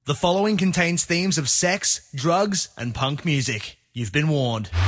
The following contains themes of sex, drugs, and punk music. You've been warned. You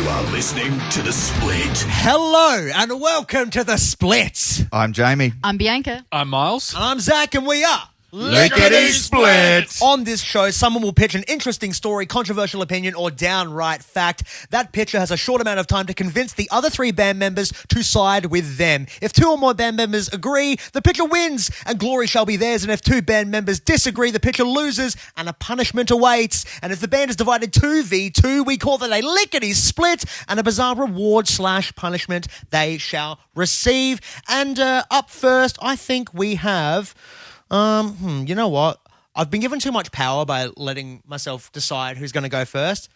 are listening to The Split. Hello, and welcome to The Split. I'm Jamie. I'm Bianca. I'm Miles. I'm Zach, and we are... Lickety Split. On this show, someone will pitch an interesting story, controversial opinion, or downright fact. That pitcher has a short amount of time to convince the other three band members to side with them. If two or more band members agree, the pitcher wins, and glory shall be theirs. And if two band members disagree, the pitcher loses, and a punishment awaits. And if the band is divided 2v2, we call that a lickety split, and a bizarre reward/punishment they shall receive. And up first, I think we have... you know what? I've been given too much power by letting myself decide who's going to go first.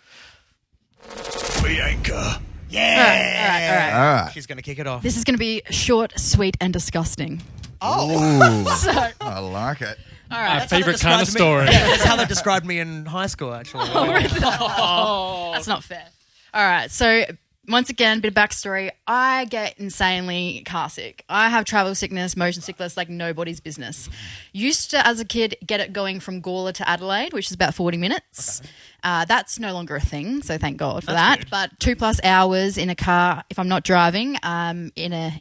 Bianca. Yeah. All right. She's going to kick it off. This is going to be short, sweet, and disgusting. Ooh, So, all I like it. right. Our favourite kind of story. Yeah, that's how they described me in high school, actually. That's not fair. All right. So, once again, bit of backstory. I get insanely car sick. I have travel sickness, motion sickness, like nobody's business. Used to, as a kid, get it going from Gawler to Adelaide, which is about 40 minutes. Okay. That's no longer a thing, so thank God for that. Good. But 2+ hours in a car, if I'm not driving, I'm in a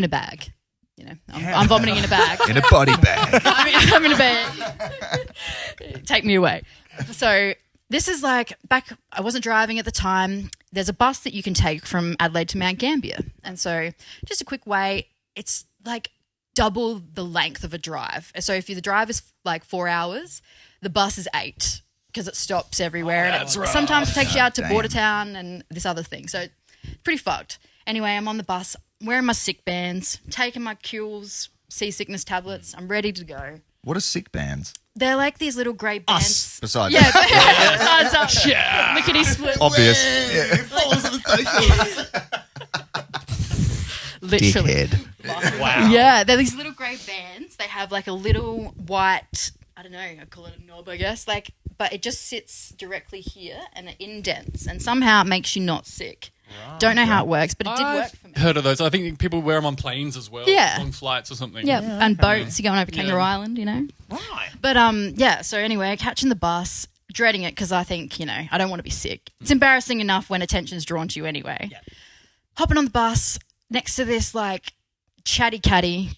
bag. You know, I'm vomiting in a bag. In a body bag. I'm in a bag. Take me away. So this is like back, I wasn't driving at the time. There's a bus that you can take from Adelaide to Mount Gambier. And so just a quick way, it's like double the length of a drive. So if the drive is like 4 hours, the bus is 8 because it stops everywhere. And sometimes it takes you out to Bordertown and this other thing. So pretty fucked. Anyway, I'm on the bus, wearing my sick bands, taking my Cures seasickness tablets. I'm ready to go. What are sick bands? They're like these little grey bands. Us. Besides, Yeah, besides us. Yeah. Lickety split. obvious. Literally. Dickhead. Wow. Yeah, they're these little grey bands. They have like a little white, I don't know, I call it a knob, I guess. Like, but it just sits directly here and it indents and somehow it makes you not sick. Right. Don't know how it works, but it did work for me. I've heard of those. I think people wear them on planes as well. Yeah. Long flights or something. Yeah, and boats. You're going over Kangaroo Island, you know. Right. But yeah. So anyway, catching the bus, dreading it because I think I don't want to be sick. It's embarrassing enough when attention's drawn to you anyway. Yeah. Hopping on the bus next to this like chatty catty,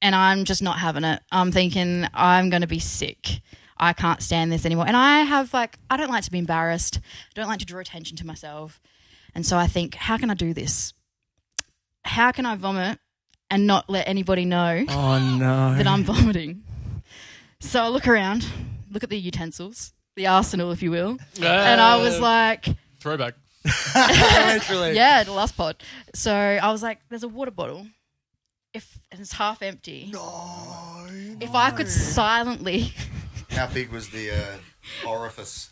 and I'm just not having it. I'm thinking I'm going to be sick. I can't stand this anymore. And I don't like to be embarrassed. I don't like to draw attention to myself. And so I think, how can I do this? How can I vomit and not let anybody know that I'm vomiting? So I look around, look at the utensils, the arsenal, if you will, and I was like... Throwback. Literally. Yeah, the last pod. So I was like, there's a water bottle. And it's half empty. If I could silently... How big was the orifice?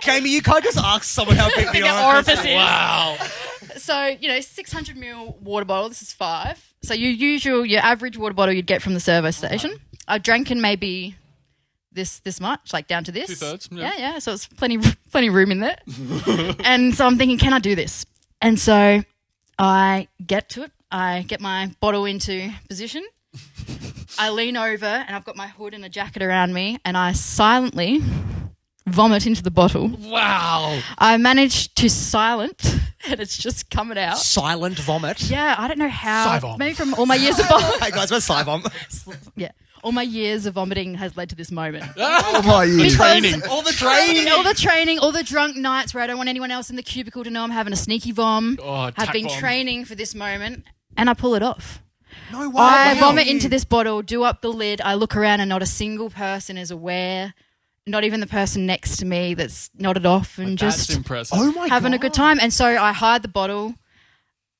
Jamie, you can't just ask someone how big the orifice is. Wow. So, 600ml water bottle. This is 5. So your average water bottle you'd get from the servo station. I drank in maybe this much, like down to this. 2/3. Yeah. So it's plenty room in there. And so I'm thinking, can I do this? And so I get to it. I get my bottle into position. I lean over and I've got my hood and a jacket around me and I silently vomit into the bottle. Wow. I managed to silent and it's just coming out. Silent vomit. Yeah, I don't know how. Sivom. Maybe from all my years of vomiting. Hey guys, where's Sivom? Yeah. All my years of vomiting has led to this moment. Oh my years. Training. All the training. All the training, all the drunk nights where I don't want anyone else in the cubicle to know I'm having a sneaky vom. Oh, I've been vom. training for this moment and I pull it off. No way. I Wow. vomit into this bottle, do up the lid. I look around and not a single person is aware. Not even the person next to me that's nodded off and That's just impressive. Oh my having God. a good time. And so I hide the bottle.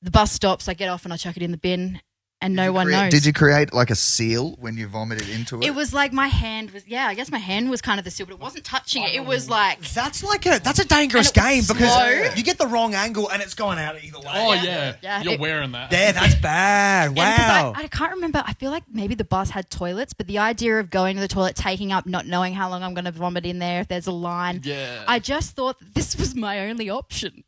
The bus stops. I get off and I chuck it in the bin and no one knows. Did you create like a seal when you vomited into it? It was like my hand was, I guess my hand was kind of the seal, but it wasn't touching it. It was like... That's a dangerous And it was game because slow. you get the wrong angle and it's going out either way. Oh, yeah. Yeah, You're it- wearing that. Yeah, that's bad. And 'cause Wow. I can't remember. I feel like maybe the bus had toilets, but the idea of going to the toilet, taking up, not knowing how long I'm going to vomit in there, if there's a line. Yeah. I just thought that this was my only option.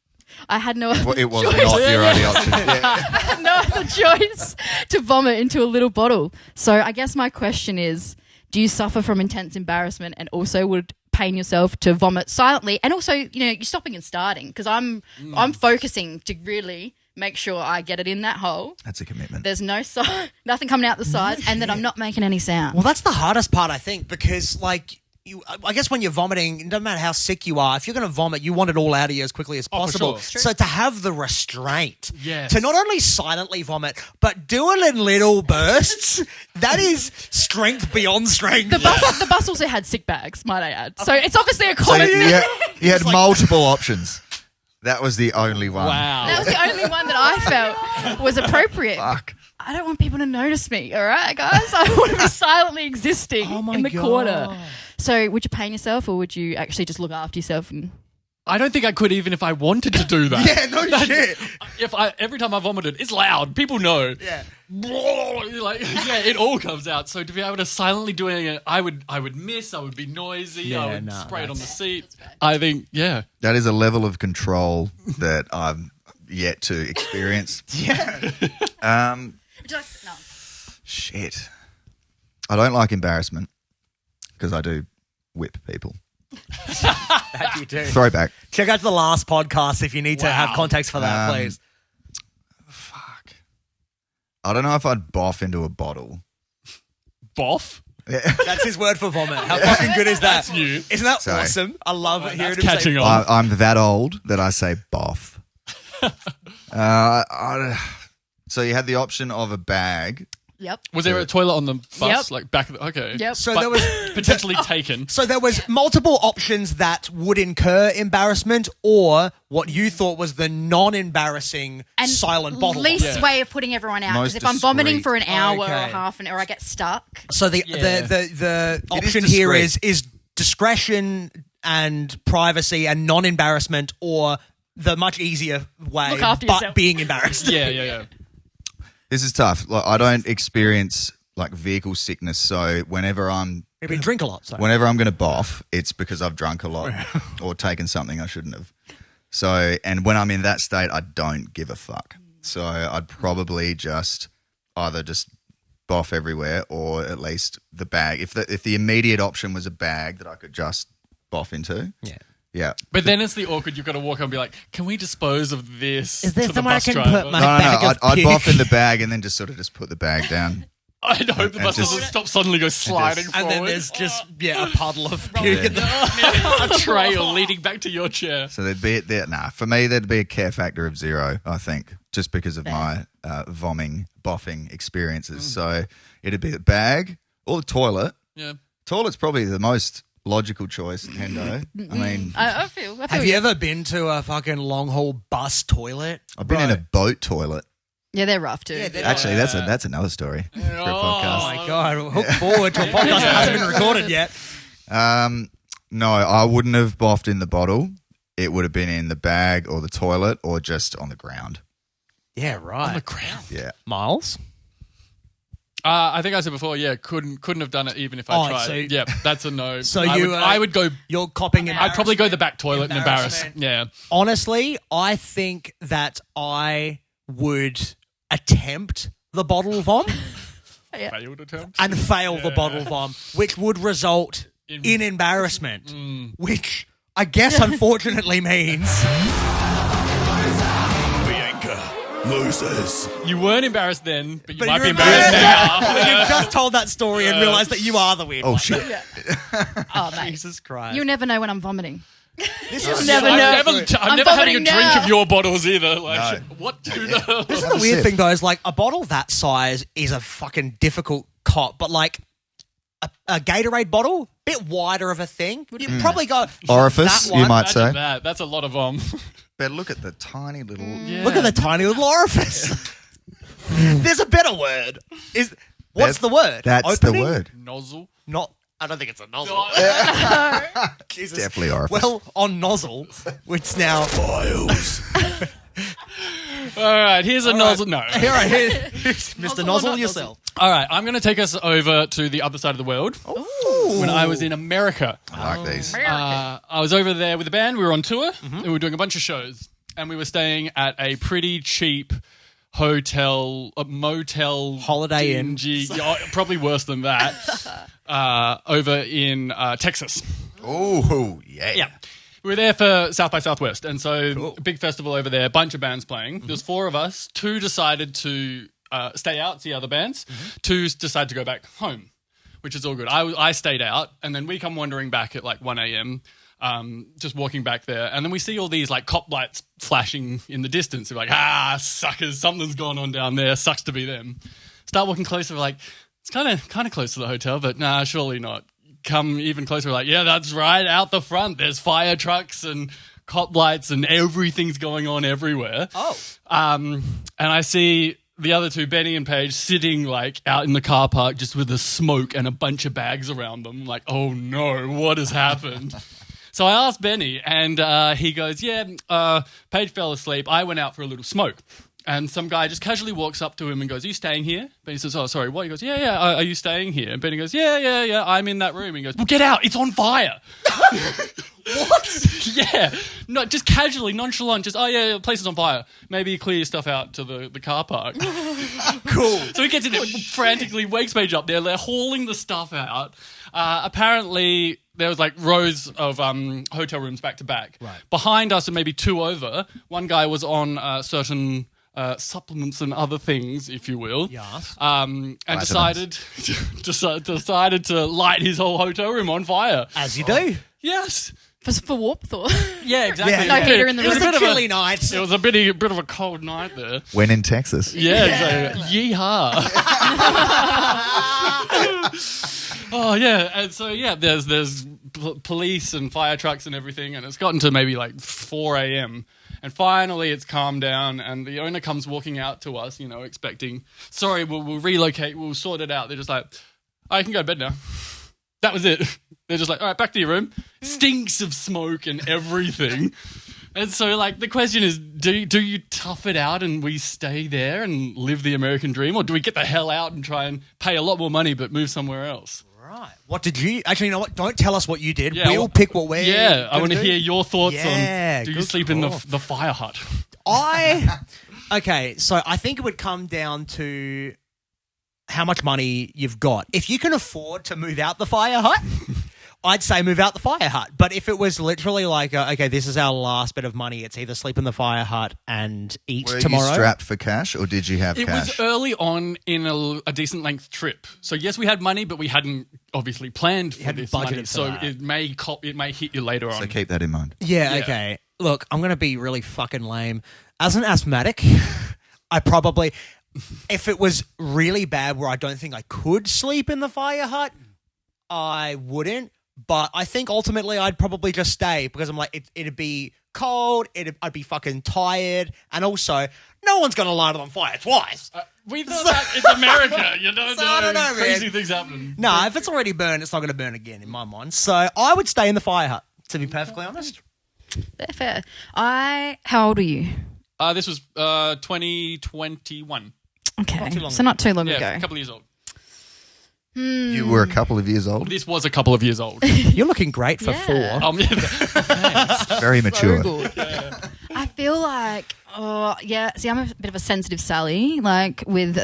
I had no other It was choice. not your only option. Yeah. No other choice to vomit into a little bottle. So I guess my question is, do you suffer from intense embarrassment and also would pain yourself to vomit silently? And also, you're stopping and starting because I'm focusing to really make sure I get it in that hole. That's a commitment. There's nothing coming out the sides, and then I'm not making any sound. Well, that's the hardest part, I think, because I guess when you're vomiting, it doesn't matter how sick you are. If you're going to vomit, you want it all out of you as quickly as possible. sure. So to have the restraint, Yes. to not only silently vomit, but do it in little bursts, that is strength beyond strength. The bus also had sick bags, might I add. So it's obviously a So common you had multiple options. That was the only one. Wow. That was the only one that I felt was appropriate. Fuck. I don't want people to notice me, all right, guys? I want to be silently existing in the corner. So would you pain yourself or would you actually just look after yourself? And I don't think I could even if I wanted to do that. Yeah, no shit. Every time I vomited, it's loud. People know. Yeah. It all comes out. So to be able to silently doing it, I would miss. I would be noisy. I would spray it on the seat. I think, yeah. That is a level of control that I'm yet to experience. Yeah. would you like no. Shit. I don't like embarrassment because I do whip people. That you do. Throwback. Check out the last podcast if you need to have context for that, please. Fuck. I don't know if I'd boff into a bottle. Boff? That's his word for vomit. How fucking good is that? That's new. Isn't that Sorry. awesome? I love hearing him That's catching say on. I'm that old that I say boff. So you had the option of a bag. Yep. Was there a toilet on the bus? Yep. Like back of the... Okay. Yep. So But there was potentially taken. So there was multiple options that would incur embarrassment, or what you thought was the non-embarrassing silent bottle. Least Yeah. way of putting everyone out. Most Because if I'm vomiting discreet. for an hour or Okay. half an hour, I get stuck. So the option here discreet. is discretion and privacy and non-embarrassment, or the much easier way, Look after but yourself. being embarrassed. Yeah. This is tough. Like, I don't experience like vehicle sickness, so whenever I'm Maybe drink a lot. So. going to boff, it's because I've drunk a lot or taken something I shouldn't have. So, and when I'm in that state, I don't give a fuck. So I'd probably just either just boff everywhere or at least the bag. If the immediate option was a bag that I could just boff into. Yeah. But then it's the awkward, you've got to walk up and be like, can we dispose of this Is there to the somewhere I bus can driver? put my- No, bag of I'd puke. boff in the bag and then just sort of just put the bag down. I'd hope the And bus just- doesn't stop, suddenly go sliding And forward. then there's just a puddle of puke. in the- a trail leading back to your chair. So there'd be for me there'd be a care factor of 0, I think, just because of my boffing experiences. So it'd be the bag or the toilet. Yeah. Toilet's probably the most logical choice, Hendo. I mean, I feel Have you ever been to a fucking long haul bus toilet? I've been in a boat toilet. Yeah, they're rough too. Actually, that's another story for a Oh podcast. my God. Hook forward to a podcast that hasn't been recorded yet. No, I wouldn't have boffed in the bottle. It would have been in the bag or the toilet or just on the ground. Yeah, right. On the ground. Yeah. Miles? I think I said before, couldn't have done it even if I tried. so- Yeah, that's a no. So I would go... You're copping I'd probably go the back toilet and embarrass. Embarrassment. Yeah. Honestly, I think that I would attempt the bottle vom Failed attempt. and fail the bottle vom, which would result in embarrassment, which I guess unfortunately means Bianca loses. You weren't embarrassed then, but you But might you're be embarrassed now. But you've just told that story and realised that you are the weird Oh one. shit. Oh, mate. Jesus Christ. You'll never know when I'm vomiting. This is never I've know. never, I'm never having a vomiting drink now. of your bottles either. Like, No. what do you know? This is Have the a weird sip. thing, though, is like a bottle that size is a fucking difficult cop, but like a Gatorade bottle, bit wider of a thing. You'd probably go Orifice, that one. you might say. Imagine that. That's a lot of But look at the tiny little. Look at the tiny little orifice. There's a better word. What's the word? That's Opening? the word. nozzle. Not. I don't think it's a nozzle. Jesus. Definitely orifice. Well, on nozzle, it's now. Files. All right, here's a nozzle. No. Here, Mr. Nozzle or Nozzle not yourself. All right, I'm going to take us over to the other side of the world. When I was in America. I like these. I was over there with a band. We were on tour. And we were doing a bunch of shows. and we were staying at a pretty cheap hotel, a motel, Holiday Inn. Probably worse than that, over in Texas. Oh, yeah. Yeah. We were there for South by Southwest, and so big festival over there, bunch of bands playing. There's 4 of us. 2 decided to stay out, see other bands. 2 decided to go back home, which is all good. I stayed out, and then we come wandering back at like 1 a.m., just walking back there, and then we see all these like cop lights flashing in the distance. We're like, suckers, something's going on down there. Sucks to be them. Start walking closer. We're like, it's kind of close to the hotel, but nah, surely not. Come even closer, we're like, yeah, that's right, out the front. There's fire trucks and cop lights and everything's going on everywhere. Oh. And I see the other 2, Benny and Paige, sitting like out in the car park just with the smoke and a bunch of bags around them. Like, oh no, what has happened? So I asked Benny, and he goes, Paige fell asleep. I went out for a little smoke. And some guy just casually walks up to him and goes, are you staying here? Benny says, oh, sorry, what? He goes, yeah, are you staying here? And Benny goes, yeah, I'm in that room. He goes, well, get out, it's on fire. What? Yeah, no, just casually, nonchalant, just, oh yeah, the place is on fire. Maybe clear your stuff out to the car park. Cool. So he gets in there, frantically wakes Paige up there. They're hauling the stuff out. Apparently, there was like rows of hotel rooms back to back. Right. Behind us and maybe 2 over, one guy was on certain supplements and other things, if you will. Yes. And decided to light his whole hotel room on fire. As you do. Yes. For warmth or? Yeah, exactly. Yeah. No heater in the It was room. a chilly night. It was a bit of a cold night there. When in Texas. Yeah. So, yeehaw. Oh yeah, and so yeah, there's police and fire trucks and everything, and it's gotten to maybe like 4 a.m. And finally, it's calmed down, and the owner comes walking out to us, expecting, sorry, we'll relocate, we'll sort it out. They're just like, oh, you can go to bed now. That was it. They're just like, all right, back to your room. Stinks of smoke and everything. And so, like, the question is, do you tough it out and we stay there and live the American dream, or do we get the hell out and try and pay a lot more money but move somewhere else? Right. What did you... Actually, you know what? Don't tell us what you did. Yeah, we'll pick what we're... Yeah, I want to do. hear your thoughts Yeah, on, do you good sleep in the call. fire hut? Okay, so I think it would come down to how much money you've got. If you can afford to move out the fire hut, I'd say move out the fire hut. But if it was literally like, okay, this is our last bit of money, it's either sleep in the fire hut and eat Were tomorrow. you strapped for cash, or did you have It cash? was early on in a decent length trip. So yes, we had money, but we hadn't obviously planned for hadn't this budgeted money. for So that. it may hit you later on. So keep that in mind. Yeah, Yeah. okay. Look, I'm going to be really fucking lame. As an asthmatic, I probably, if it was really bad where I don't think I could sleep in the fire hut, I wouldn't. But I think ultimately I'd probably just stay because I'm like, it'd be cold, I'd be fucking tired, and also no one's going to light it on fire twice. We thought that it's America. You don't So I know. don't know, Crazy man. things happen. No, if it's already burned, it's not going to burn again in my mind. So I would stay in the fire hut, to be perfectly honest. Fair. How old are you? This was 2021. Okay, too long so not too long Yeah, ago. a couple of years old. You were a couple of years old. This was a couple of years old. You're looking great for Yeah. 4. Very mature. Good. I feel like, see, I'm a bit of a sensitive Sally. Like with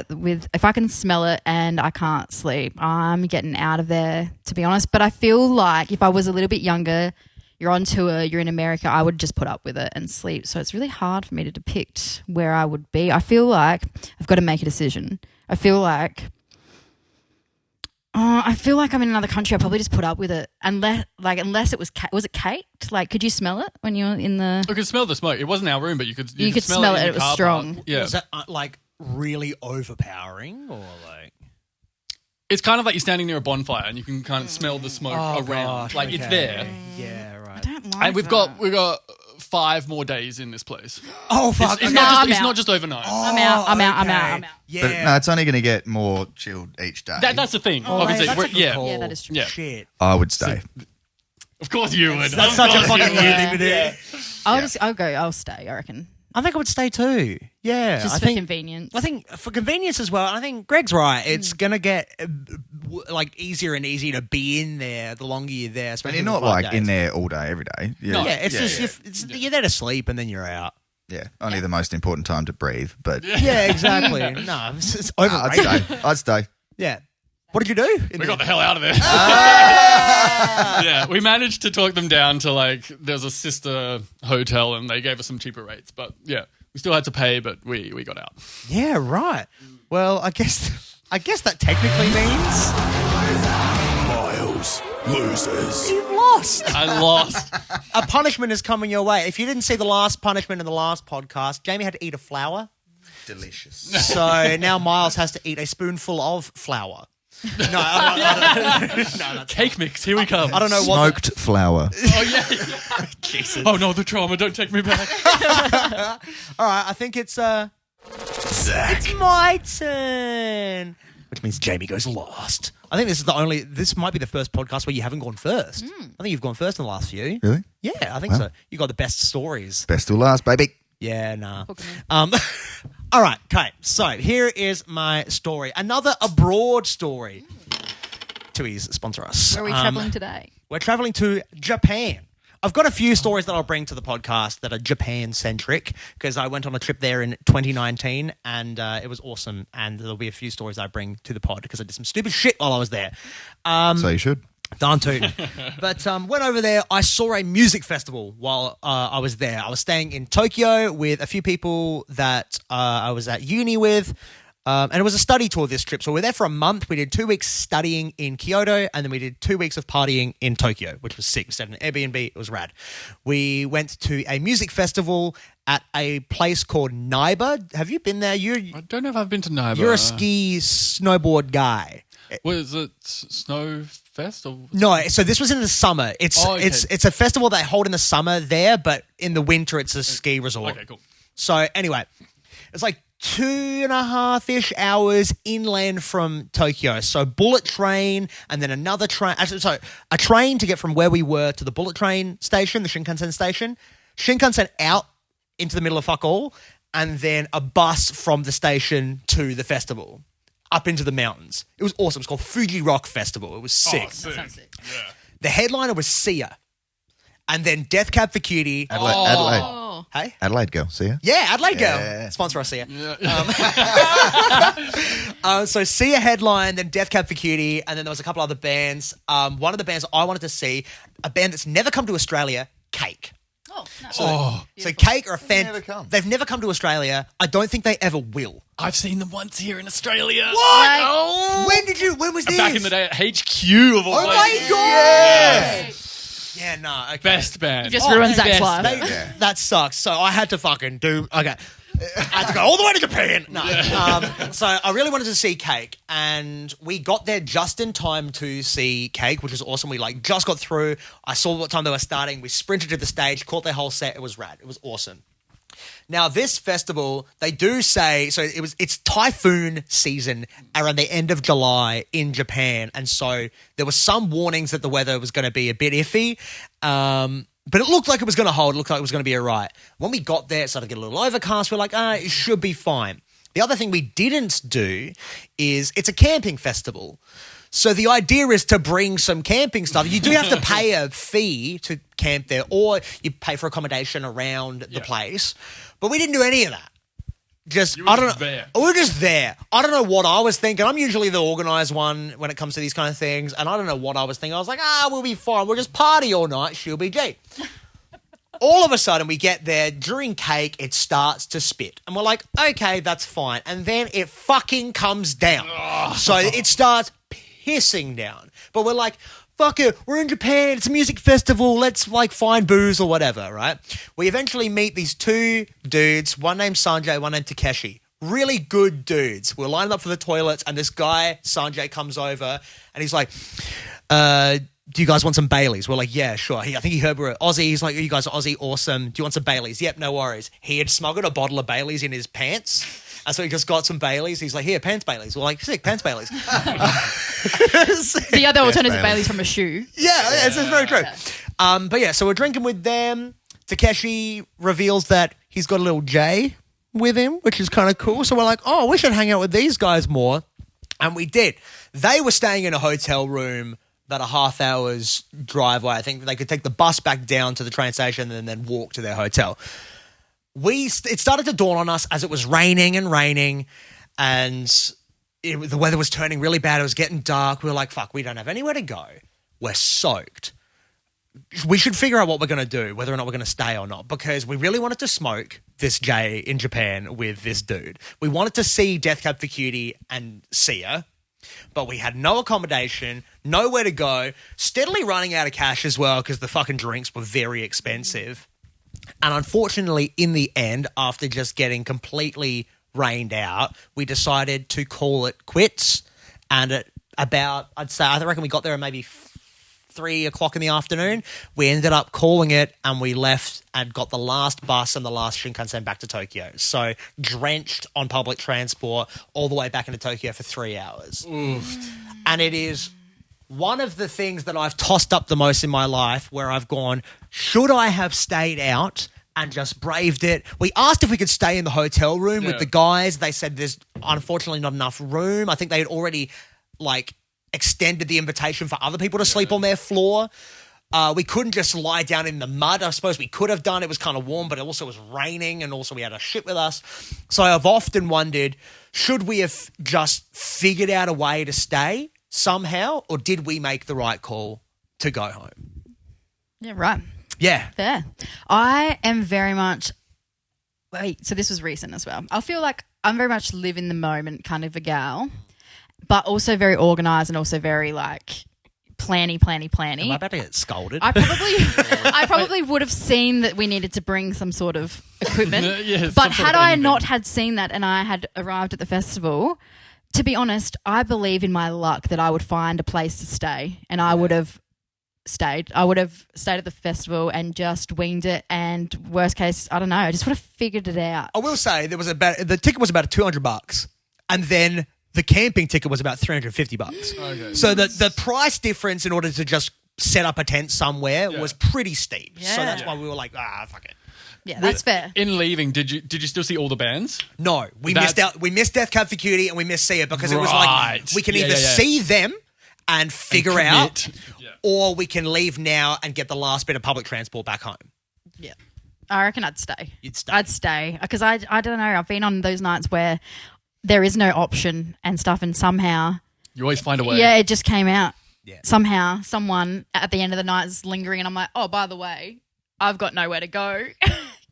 if I can smell it and I can't sleep, I'm getting out of there, to be honest. But I feel like if I was a little bit younger, you're on tour, you're in America, I would just put up with it and sleep. So it's really hard for me to depict where I would be. I feel like I've got to make a decision. I feel like I'm in another country. I probably just put up with it, unless it was it caked? Like, could you smell it when you're in the? I could smell the smoke. It wasn't our room, but you could smell it. in It the was car strong. park. Yeah, Was that like really overpowering or like? it's kind of like you're standing near a bonfire and you can kind of smell the smoke around. gosh, Like it's okay. there. Yeah, I right. don't like. And we've got 5 more days in this place. Oh fuck! It's, okay. I'm it's out. not just overnight. I'm out. I'm okay. out. Yeah, But no, it's only going to get more chilled each day. That's the thing. Oh, Obviously, that's a good yeah. call. Yeah, that is true. Yeah. Shit. I would stay. Of course you would. That's Of such a course fucking you weird would. thing to do. I'll stay. I reckon. I think I would stay too. Yeah, Just I for think convenience. I think for convenience as well. And I think Greg's right. It's gonna get like easier and easier to be in there the longer you're there. And Especially you're for not 5 like days. in there all day, every day. No. Yeah, it's just you're there to sleep and then you're out. Yeah, only the most important time to breathe, but Yeah, exactly. No, it's overrated. I'd stay. Yeah. What did you do? We got the hell out of there. Yeah, we managed to talk them down to like there's a sister hotel and they gave us some cheaper rates. But yeah, we still had to pay, but we got out. Yeah, right. Well, I guess that technically means Miles loses. you've lost. I lost. A punishment is coming your way. If you didn't see the last punishment in the last podcast, Jamie had to eat a flower. Delicious. So now Miles has to eat a spoonful of flour. No, I don't, Cake mix, here we come. I don't know what. Smoked flour. Oh, yeah. Jesus. Oh, no, the trauma. Don't take me back. All right, I think it's Zach. it's my turn, which means Jamie goes last. I think this might be the first podcast where you haven't gone first. I think you've gone first in the last few. Really? Yeah, I think so. You got the best stories. Best till last, baby. Yeah, nah. All right, okay. So here is my story. Another abroad story. TUI's sponsor us. Where are we traveling today? We're traveling to Japan. I've got a few stories that I'll bring to the podcast that are Japan-centric because I went on a trip there in 2019 and it was awesome. And there'll be a few stories I bring to the pod because I did some stupid shit while I was there. So you should. Darn tootin'. But went over there. I saw a music festival while I was there. I was staying in Tokyo with a few people that I was at uni with. And it was a study tour this trip. So we were there for a month. We did 2 weeks studying in Kyoto, and then we did 2 weeks of partying in Tokyo, which was sick. We stayed in an Airbnb. It was rad. We went to a music festival at a place called Naiba. Have you been there? I don't know if I've been to Naiba. You're a ski snowboard guy. Was it Snow Fest? Or No, so this was in the summer. It's a festival they hold in the summer there, but in the winter it's a ski resort. Okay, cool. So anyway, it's like 2.5-ish hours inland from Tokyo. So bullet train and then another train. So a train to get from where we were to the bullet train station, the Shinkansen station. Shinkansen out into the middle of fuck all, and then a bus from the station to the festival up into the mountains. It was awesome. It's called Fuji Rock Festival. It was sick. Oh, sick. Sounds sick. Yeah. The headliner was Sia. And then Death Cab for Cutie. Adelaide. Oh, Hey? Adelaide girl, see ya? Yeah, Adelaide Girl. Yeah. Sponsor us, Sia. Yeah. So Sia headline, then Death Cab for Cutie, and then there was a couple other bands. One of the bands I wanted to see, a band that's never come to Australia, Cake. oh, nice. So Cake are a fan. never come. They've never come to Australia. I don't think they ever will. I've seen them once here in Australia. What? Oh. When was this? Back in the day at HQ of all Oh places. my god! Yeah, no. Okay. Best band. You just ruined Zach's best life. band. That sucks. So I had to fucking do. Okay. I had to go all the way to Japan. No. So I really wanted to see Cake, and we got there just in time to see Cake, which was awesome. We just got through. I saw what time they were starting. We sprinted to the stage, caught their whole set. It was rad. It was awesome. Now, this festival, they do say, so it's typhoon season around the end of July in Japan. And so there were some warnings that the weather was going to be a bit iffy. But it looked like it was going to hold. It looked like it was going to be all right. When we got there, it started to get a little overcast. We're like, it should be fine. The other thing we didn't do is it's a camping festival. So the idea is to bring some camping stuff. You do have to pay a fee to camp there, or you pay for accommodation around the place. But we didn't do any of that. You were just there. We were just there. I don't know what I was thinking. I'm usually the organised one when it comes to these kind of things, and I don't know what I was thinking. I was like, we'll be fine. We'll just party all night. She'll be G. All of a sudden, we get there. During Cake, it starts to spit. And we're like, okay, that's fine. And then it fucking comes down. So it starts pissing down. But we're like, fuck it, we're in Japan, it's a music festival, let's find booze or whatever, right? We eventually meet these two dudes, one named Sanjay, one named Takeshi. Really good dudes. We're lining up for the toilets, and this guy, Sanjay, comes over and he's like, do you guys want some Baileys? We're like, yeah, sure. I think he heard we're Aussie. He's like, you guys are Aussie, awesome. Do you want some Baileys? Yep, no worries. He had smuggled a bottle of Baileys in his pants. And so he just got some Baileys. He's like, here, pants Baileys. We're like, sick, pants Baileys. The other alternative Bailey's from a shoe. Yeah, it's very true. But yeah, so we're drinking with them. Takeshi reveals that he's got a little J with him, which is kind of cool. So we're like, we should hang out with these guys more. And we did. They were staying in a hotel room about a half hour's drive away. I think they could take the bus back down to the train station and then walk to their hotel. it started to dawn on us as it was raining, and the weather was turning really bad. It was getting dark. We were like, fuck, we don't have anywhere to go. We're soaked. We should figure out what we're going to do, whether or not we're going to stay or not, because we really wanted to smoke this J in Japan with this dude. We wanted to see Death Cab for Cutie and Sia, but we had no accommodation, nowhere to go, steadily running out of cash as well because the fucking drinks were very expensive. And unfortunately, in the end, after just getting completely rained out, we decided to call it quits. And at about, I reckon we got there at maybe 3 o'clock in the afternoon. We ended up calling it and we left and got the last bus and the last Shinkansen back to Tokyo. So drenched on public transport all the way back into Tokyo for 3 hours. Oof. And it is one of the things that I've tossed up the most in my life where I've gone, should I have stayed out and just braved it? We asked if we could stay in the hotel room with the guys. They said there's unfortunately not enough room. I think they had already extended the invitation for other people to sleep on their floor. We couldn't just lie down in the mud. I suppose we could have done. It was kind of warm, but it also was raining, and also we had a ship with us. So I've often wondered, should we have just figured out a way to stay somehow, or did we make the right call to go home? Yeah, right. Yeah. Fair. I am very much so this was recent as well. I feel like I'm very much live in the moment kind of a gal, but also very organised and also very planny. Am I about to get scolded? I probably would have seen that we needed to bring some sort of equipment. But had I not had seen that and I had arrived at the festival, to be honest, I believe in my luck that I would find a place to stay, and I would have stayed. I would have stayed at the festival and just winged it, and worst case, I don't know, I just would have figured it out. I will say the ticket was about $200, and then the camping ticket was about $350. Okay. So the price difference in order to just set up a tent somewhere was pretty steep. So that's why we were like, fuck it. Yeah, that's fair. In leaving, did you still see all the bands? No, we missed out. We missed Death Cab for Cutie and we missed Sia because it was like we can either see them and figure out, or we can leave now and get the last bit of public transport back home. Yeah. I reckon I'd stay. You'd stay. I'd stay because I don't know. I've been on those nights where there is no option and stuff, and somehow You always find a way. Yeah, it just came out. Yeah. Somehow, someone at the end of the night is lingering, and I'm like, oh, by the way, I've got nowhere to go.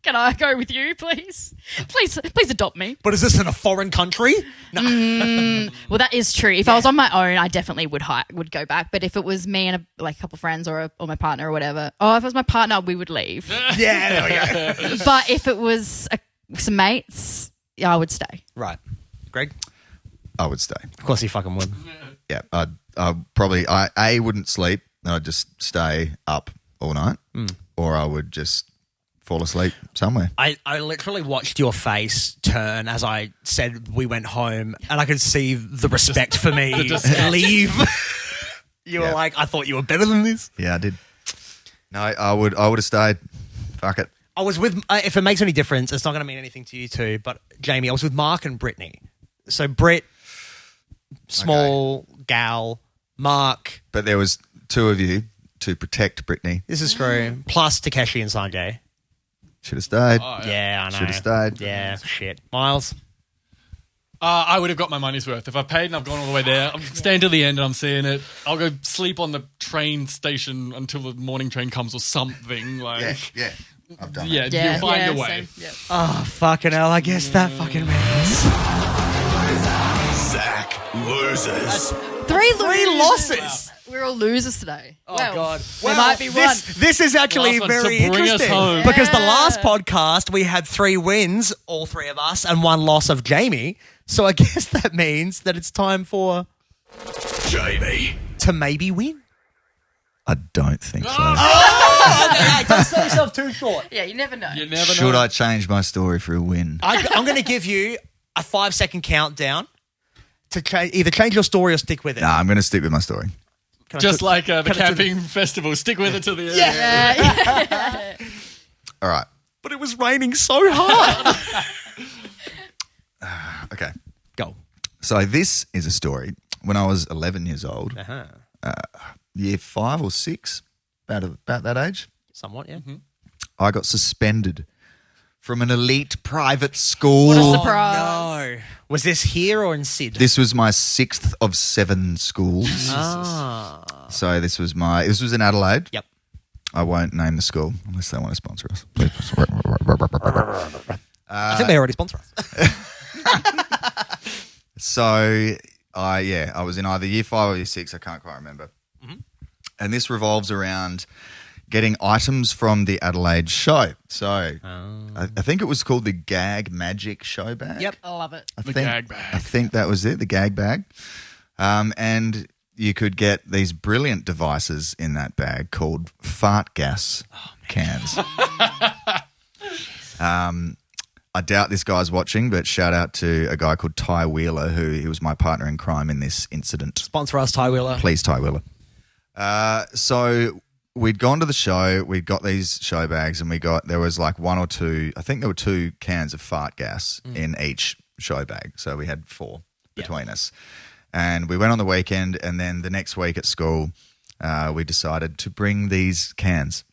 Can I go with you, please? Please adopt me. But is this in a foreign country? No. Well, that is true. If I was on my own, I definitely would go back. But if it was me and a couple of friends or my partner or whatever, if it was my partner, we would leave. Yeah, there we go. But if it was some mates, I would stay. Right. Greg? I would stay. Of course he fucking would. Yeah, I'd probably I wouldn't sleep. I'd just stay up all night, or I would just fall asleep somewhere. I literally watched your face turn as I said we went home, and I could see the respect for me leave. You were like, I thought you were better than this. Yeah, I did. No, I would have stayed. Fuck it. I was with, if it makes any difference, it's not going to mean anything to you two, but Jamie, I was with Mark and Brittany. So Britt, small gal, Mark. But there was two of you to protect Brittany. This is true. Plus Takeshi and Sanjay. Should have stayed. Oh, Yeah, I know. Should have stayed. Yeah, shit. Miles? I would have got my money's worth. If I've paid and I've gone all the way there, I'm staying till the end and I'm seeing it. I'll go sleep on the train station until the morning train comes or something. Yeah. I've done Yeah, that. you'll find a way. Same, yeah. Oh, fucking hell. I guess that fucking means. Zach loses. Three losses. We're all losers today. Oh, God. There might be one. This is actually Last one very to bring us interesting. home. Because the last podcast, we had 3 wins, all 3 of us, and 1 loss of Jamie. So I guess that means that it's time for... Jamie. to maybe win. I don't think so. Hey, don't sell yourself too short. Yeah, you never know. You never know. Should I change my story for a win? I'm going to give you a 5-second countdown to either change your story or stick with it. Nah, I'm going to stick with my story. Can I Just put- like the can I do- camping festival. Stick with it till the end. Yeah. All right. But it was raining so hard. Okay. Go. So this is a story. When I was 11 years old, year 5 or 6, about that age, Somewhat, yeah. I got suspended from an elite private school. What a surprise. No. Was this here or in Sid? This was my 6th of 7 schools. So this was in Adelaide. Yep. I won't name the school unless they want to sponsor us. Please. I think they already sponsor us. So I was in either year 5 or year 6. I can't quite remember. Mm-hmm. And this revolves around getting items from the Adelaide show. So I think it was called the Gag Magic Show Bag. Yep. I love it. Gag bag. I think that was it, the gag bag. And you could get these brilliant devices in that bag called fart gas cans. I doubt this guy's watching, but shout out to a guy called Ty Wheeler, he was my partner in crime in this incident. Sponsor us, Ty Wheeler. Please, Ty Wheeler. So we'd gone to the show, we'd got these show bags, and there was like 1 or 2, I think there were 2 cans of fart gas in each show bag. So we had 4 between us. And we went on the weekend, and then the next week at school, we decided to bring these cans.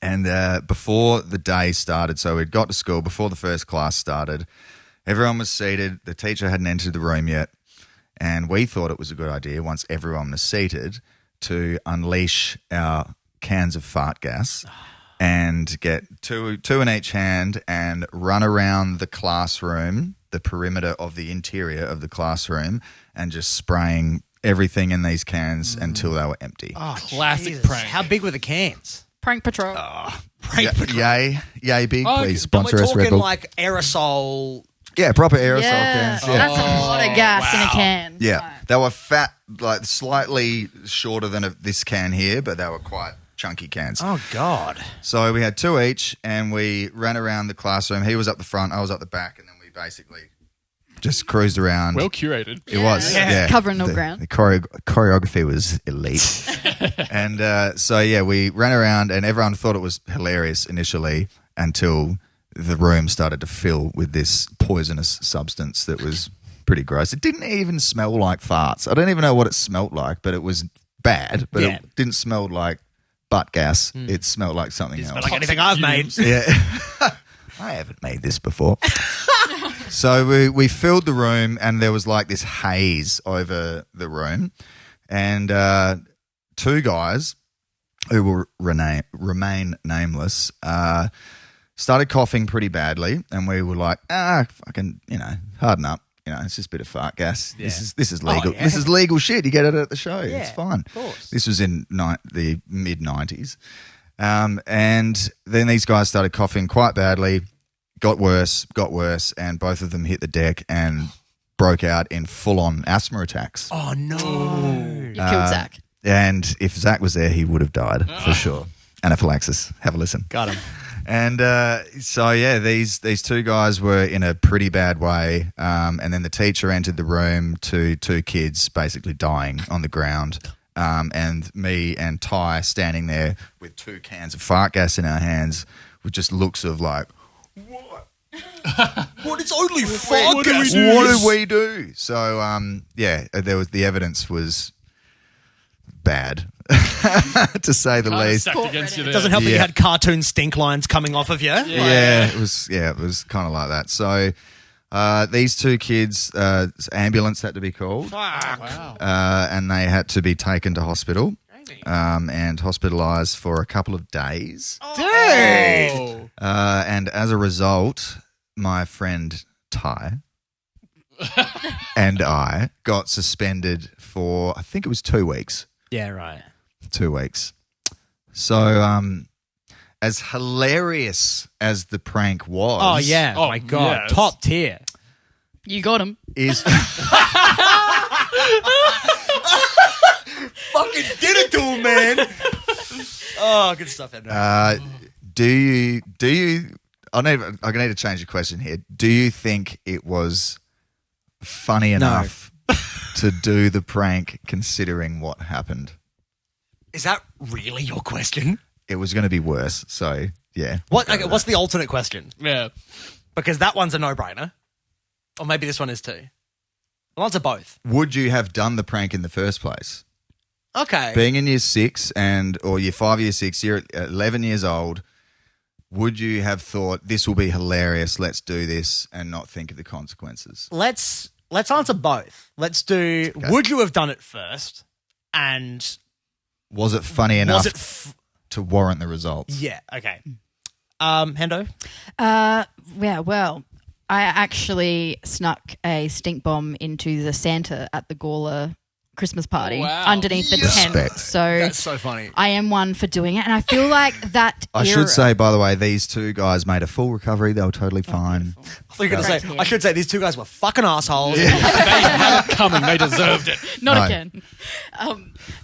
And before the day started, so we'd got to school, before the first class started, everyone was seated, the teacher hadn't entered the room yet, and we thought it was a good idea, once everyone was seated, to unleash our cans of fart gas and get two in each hand and run around the classroom, the perimeter of the interior of the classroom, and just spraying everything in these cans until they were empty. Oh, Classic Jesus. prank. How big were the cans? Prank Patrol. Yay big, Oh, please And we're sponsor us, Red talking Bull. like aerosol. Yeah, proper aerosol yeah. cans. Yeah. That's a lot of gas in a can. Yeah, Right. they were fat, like slightly shorter than this can here, but they were quite chunky cans. Oh, God. So we had 2 each, and we ran around the classroom. He was up the front, I was up the back, and then we basically just cruised around. Well curated. It was, Yeah. yeah. Covering all the, ground. The choreography was elite. And we ran around, and everyone thought it was hilarious initially until the room started to fill with this poisonous substance that was pretty gross. It didn't even smell like farts. I don't even know what it smelled like, but it was bad. But it didn't smell like butt gas. It smelled like something else. Not like anything I've made. Yeah. I haven't made this before. So we filled the room, and there was like this haze over the room, and 2 guys who will remain nameless started coughing pretty badly, and we were like, fucking, harden up. It's just a bit of fart gas. Yeah. This is legal. This is legal shit. You get it at the show. Yeah, it's fine. of course. This was in the mid-90s. And then these guys started coughing quite badly, got worse, and both of them hit the deck and broke out in full-on asthma attacks. Oh, no. You killed Zach. And if Zach was there, he would have died for sure. Anaphylaxis. Have a listen. Got him. And these 2 guys were in a pretty bad way. And then the teacher entered the room to 2 kids basically dying on the ground. And me and Ty standing there with 2 cans of fart gas in our hands with just looks of like, what? What? It's only fart gas. What did we do? So, the evidence was bad, to say the least. Stacked against you there. Doesn't help that you Yeah. had cartoon stink lines coming off of you. Yeah, it was kind of like that. So these 2 kids, ambulance had to be called, Wow. and they had to be taken to hospital and hospitalised for a couple of days. Dude. Oh. And as a result, my friend Ty and I got suspended for, I think it was 2 weeks. Yeah, right. 2 weeks. So, as hilarious as the prank was, Oh, yeah. Oh, my God. yes. Top tier. You got him. is Fucking did it to him, man. Oh, good stuff, Edna. do you? I need to change the question here. Do you think it was funny enough to do the prank, considering what happened? Is that really your question? It was going to be worse. So yeah. What's the alternate question? Yeah. Because that one's a no-brainer. Or maybe this one is too. I'll answer both. Would you have done the prank in the first place? Okay. Being in year 6 or year 5, year 6, you're 11 years old. would you have thought this will be hilarious? Let's do this and not think of the consequences? Let's answer both. Let's do. Okay. Would you have done it first? And Was it funny enough was it? to warrant the results? Yeah. Okay. Hendo. Yeah, well, I actually snuck a stink bomb into the Santa at the Gawler Christmas party Wow. underneath the tent. Respect. So That's so funny. I am one for doing it, and I feel like that. I era, should say, by the way, these two guys made a full recovery. They were totally fine. I thought you were going to Great say. to hear. I should say these two guys were fucking assholes. They had it coming. They deserved it. not No. again.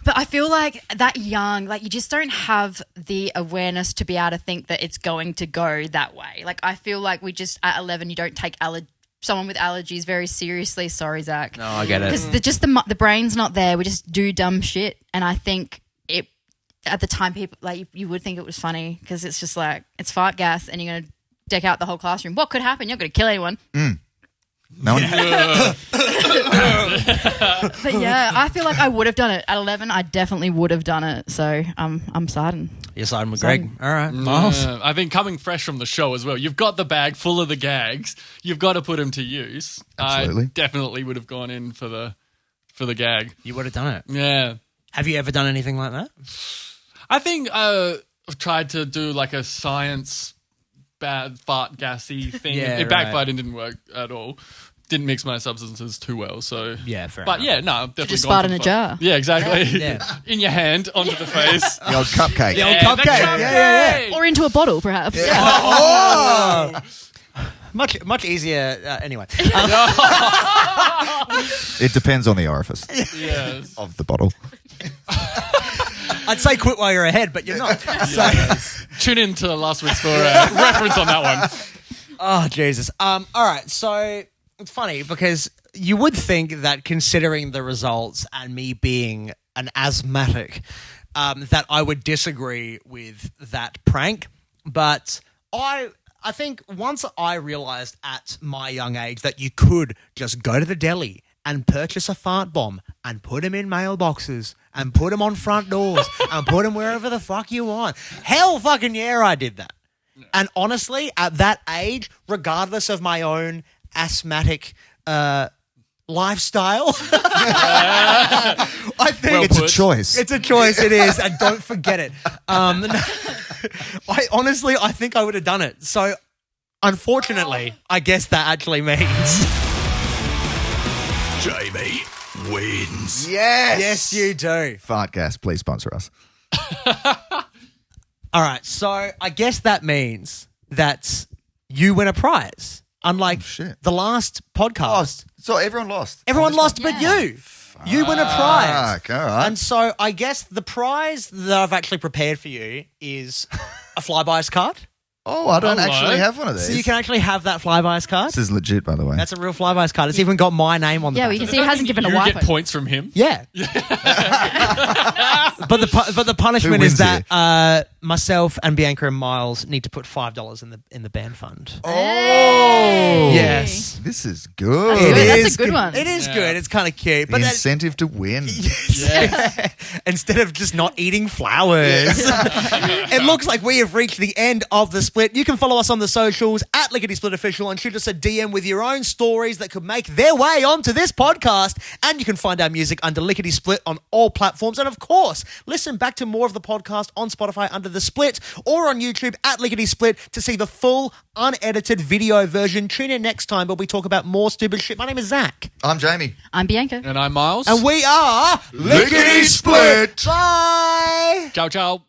But I feel like that young, like you just don't have the awareness to be able to think that it's going to go that way. Like I feel like we just at 11, you don't take someone with allergies very seriously. Sorry, Zach. No, I get it. Because the brain's not there. We just do dumb shit, and I think it at the time people like you would think it was funny because it's just like it's fart gas, and you're gonna deck out the whole classroom. What could happen? You're not gonna kill anyone. No one. But yeah, I feel like I would have done it at 11. I definitely would have done it. So I'm siding. You're siding with Greg. All right. Miles. Yeah, I think coming fresh from the show as well, you've got the bag full of the gags. You've got to put them to use. Absolutely. I definitely would have gone in for the gag. You would have done it. Yeah. Have you ever done anything like that? I think I've tried to do like a science bad fart gassy thing. Yeah, it right. backfired and didn't work at all. Didn't mix my substances too well, so Yeah, fair But enough. yeah, no, I've definitely Just gone fart for in a the jar. Yeah, exactly. Yeah. In your hand, onto the face. The old cupcake. The old Yeah, the cupcake. Yeah. Or into a bottle, perhaps. Oh! Much easier. Anyway. It depends on the orifice Yes. of the bottle. I'd say quit while you're ahead, but you're not. So, Tune in to last week's for a reference on that one. oh, Jesus. All right. So it's funny because you would think that considering the results and me being an asthmatic, that I would disagree with that prank. But I think once I realized at my young age that you could just go to the deli and purchase a fart bomb and put them in mailboxes and put them on front doors and put them wherever the fuck you want. Hell fucking yeah, I did that. And honestly, at that age, regardless of my own asthmatic lifestyle, I think Well It's put. a choice. it's a choice, it is, and don't forget it. I think I would have done it. So, unfortunately, I guess that actually means Jamie wins. Yes. yes, you do. Fart gas, please sponsor us. All right, so I guess that means that you win a prize. Unlike shit. the last podcast, So everyone lost. everyone lost but you. You win a prize. Fuck, all right. And so I guess the prize that I've actually prepared for you is a Flybuys card. Oh, I don't Hello. actually have one of these. So you can actually have that Flybuys card. This is legit, by the way. That's a real Flybuys card. It's even got my name on the Yeah, back. we can see he hasn't given a You wipe. get points from him. Yeah. but the punishment Who is wins that myself and Bianca and Miles need to put $5 in the band fund. Oh. Yes. This is good. Good, that's a is good one. It is Yeah. good. It's kind of cute. The But that, incentive to win. instead of just not eating flowers. It looks like we have reached the end of the split. You can follow us on the socials at Lickety Split Official and shoot us a DM with your own stories that could make their way onto this podcast. And you can find our music under Lickety Split on all platforms. And of course, listen back to more of the podcast on Spotify under The Split or on YouTube at Lickety Split to see the full unedited video version. Tune in next time where we talk about more stupid shit. My name is Zach. I'm Jamie. I'm Bianca. And I'm Miles. And we are Lickety Split. Bye. Ciao, ciao.